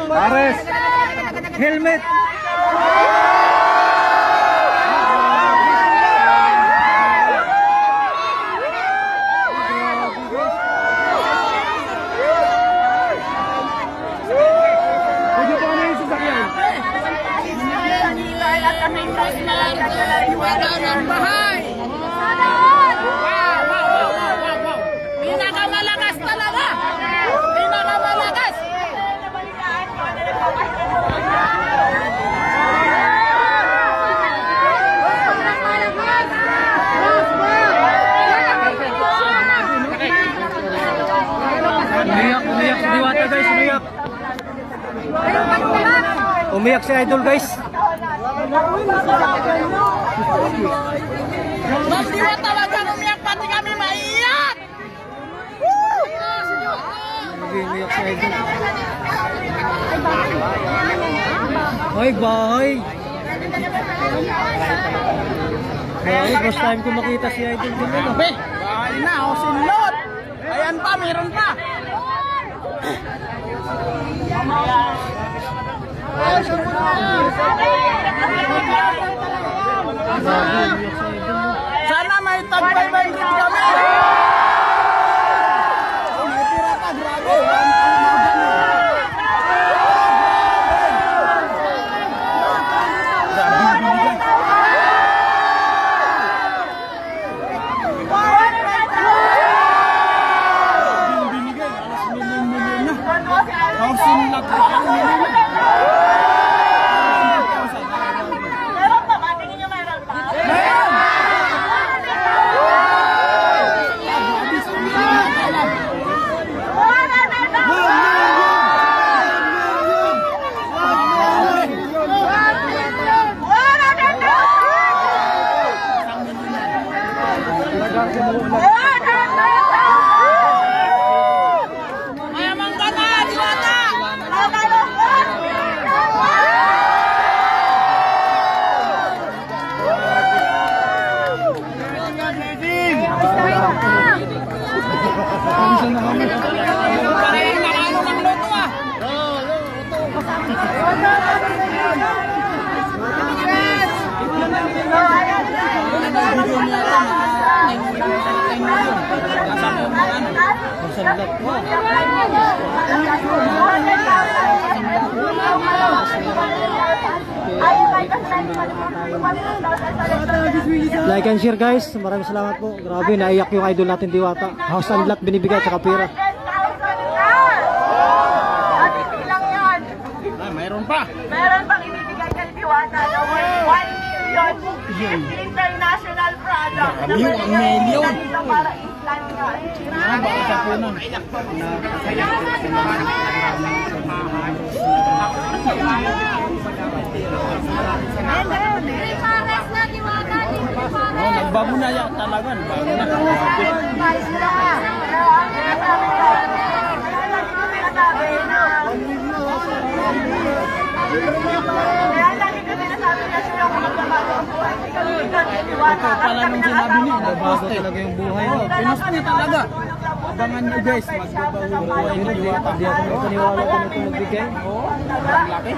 Pares. Helmet. Pinakamalakas talaga! Pinakamalakas! Umiyak si Diwata guys, umiyak. Umiyak si Idol guys. Bang Diwata, wag kang umiyak, pati kami maiyak! Umiyak si Idol. Hoy, bahay. Bahay, first time ko makita si Idol dito. Bahay na, o sinlot! Ayan pa, meron pa! Sana may tag-500 kami! May tira pa, grabe! Like and share guys. Maraming salamat po. Grabe, naiyak yung idol natin Diwata. House and lot binibigay at saka pera. Mayroon pa! Meron pang ibibigay kay Diwata na worth 1 million international product. Million, ang million! Para implant nyo. Baka sa punan. Nagbago na yan talaga. Nagbago na. Ito pala nung sinabi niyo, nagbago talaga yung buhay mo. Pinas niya talaga. Abangan nyo guys, magbabago yung buhay ni Diwata. Hindi ako magpaniwala kung ito magbigay. Oo, laki.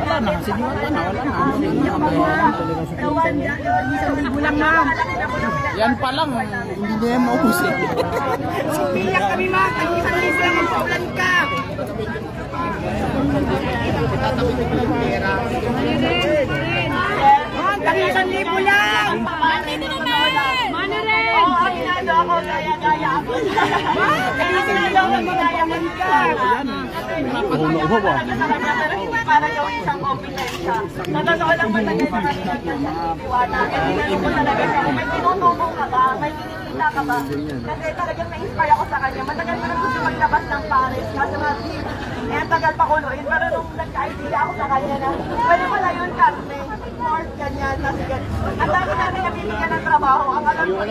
Wala na, si Diwata na, wala na. Yan pa lang, hindi niya maubos eh. Iyak kami mga, isang libo lang ang paulan ka. Isang libo lang! Mani rin! Oo, aminado ako, gaya-gaya ako. Aminado ako, magayaman ka. Napatuloy ako talaga sa kanya, pero hindi para gawin siyang kompetensya. Natotoo lang talaga sa kanya Diwata. Kasi ganun ko talaga siya. Kung may tinutubong ka ba, may kinikita ka ba? Kasi talagang na-inspire ako sa kanya. Matagal ko na gusto maglabas ng Paris. Kaso nga, tagal pa kuluin. Pero nung nagka-idea ako sa kanya na, pwede pala yun karne. Pork, ganyan, kasi ganyan. Ang dami namin nabibigyan ng trabaho. Ang alam ko,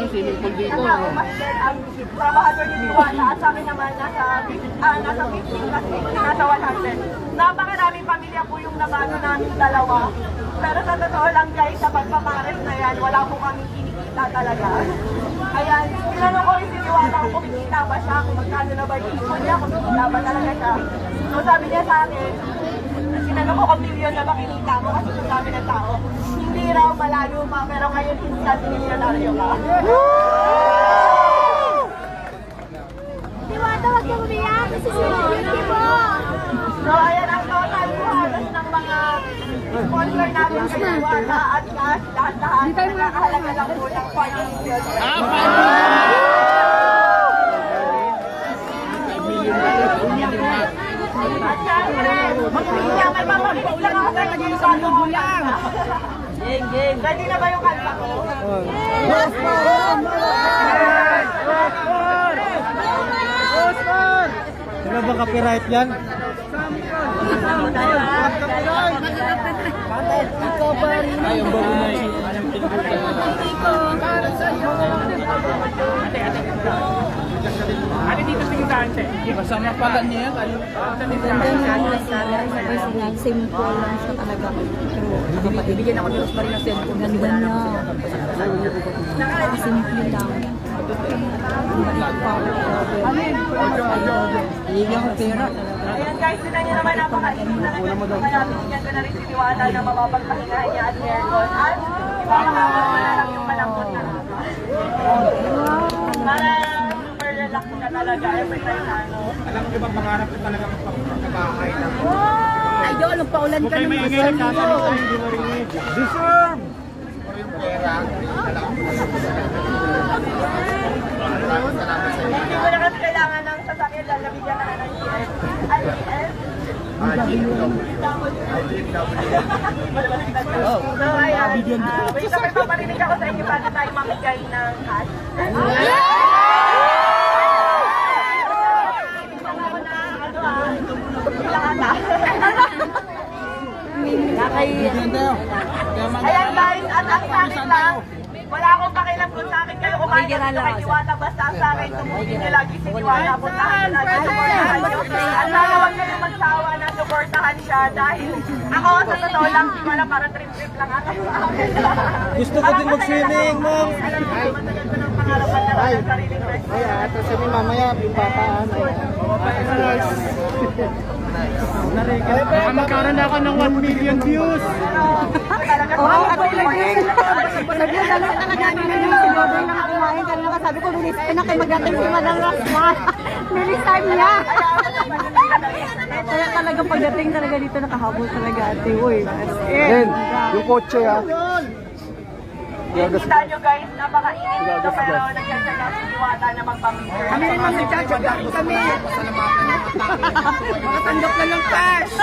mas ang trabahador ni Diwata. At sa akin naman, nasa 15 kasi nasa 100. Napakaraming pamilya po yung nabano namin dalawa. Pero sa totoo lang guys, sa pagpapares na yan, wala po kami kinikita talaga. Ayan, tinanong ko rin si Diwata kung kumikita ba siya, kung magkano na ba yung ipon niya, kung kumikita ba talaga siya. So sabi niya sa akin, tinanong ko kung milyon na ba kinita mo kasi sa dami ng tao. Hindi raw, malayo pa, pero ngayon instant milyonaryo ka. Diwata, wag kang umiyak kasi celebrity mo. So ayan ang total po halos ng mga sponsor natin kay Diwata at cash, lahat-lahat. Nagkakahalaga lang po ng 5 million. At syempre, may papakinig lang ako sa inyo sa bulang. Ready na ba yung kanta ko? Wala bang copyright yan? Kasama pala niya yan. Simple lang siya talaga. Pero bibigyan ako ni Rosemary ng cellphone. Ganda na. Simple lang. Higyan ko pera. Ayan guys, tinan nyo naman napaka-easy na malapit niya ko na rin si Diwata na mapapagpahingahan niya at aircon. At ipapakabot mo na lang yung malambot na para super relax ka talaga every time na ano. Alam ko ba pangarap ko talaga magpapakabahay na. Ay, yun, paulan ka naman. Deserve! Hindi mo na kasi kailangan ng sasakyan dahil nabigyan ka na ng ES. So ayan, wait lang, may paparinig ako sa inyo bago tayo mamigay ng cash. Ayan guys, at ang sa akin lang, wala akong pakialam kung sa akin kayo kumain dito kay Diwata, basta sa akin, tumutin nyo lagi si Diwata, puntahan nyo lagi, supportahan nyo. At sana huwag kayo magsawa na supportahan siya dahil ako sa totoo lang, di ko na para trip-trip lang ako sa akin. Gusto ko din mag-swimming, ma'am. Alam mo, matagal ko ng pangarapan na ng sariling restaurant. Ay, ito sabi mamaya, yung papaan. Magkaroon na ako ng 1 million views. Oo, at sabi ko talaga namin yung si Boboy na kumain. Kanina sabi ko, bilis pa na kayo magdating si Madam Rosmar. Bilis time niya. Kaya talaga pagdating talaga dito nakahabol talaga ate. Uy, Then, yung kotse ah. Kita nyo guys, napakainit dito pero nagkasya si Diwata na magpapicture. Kami rin mag-chat kami. Pasalamatan ng atake. Makatanggap na ng cash.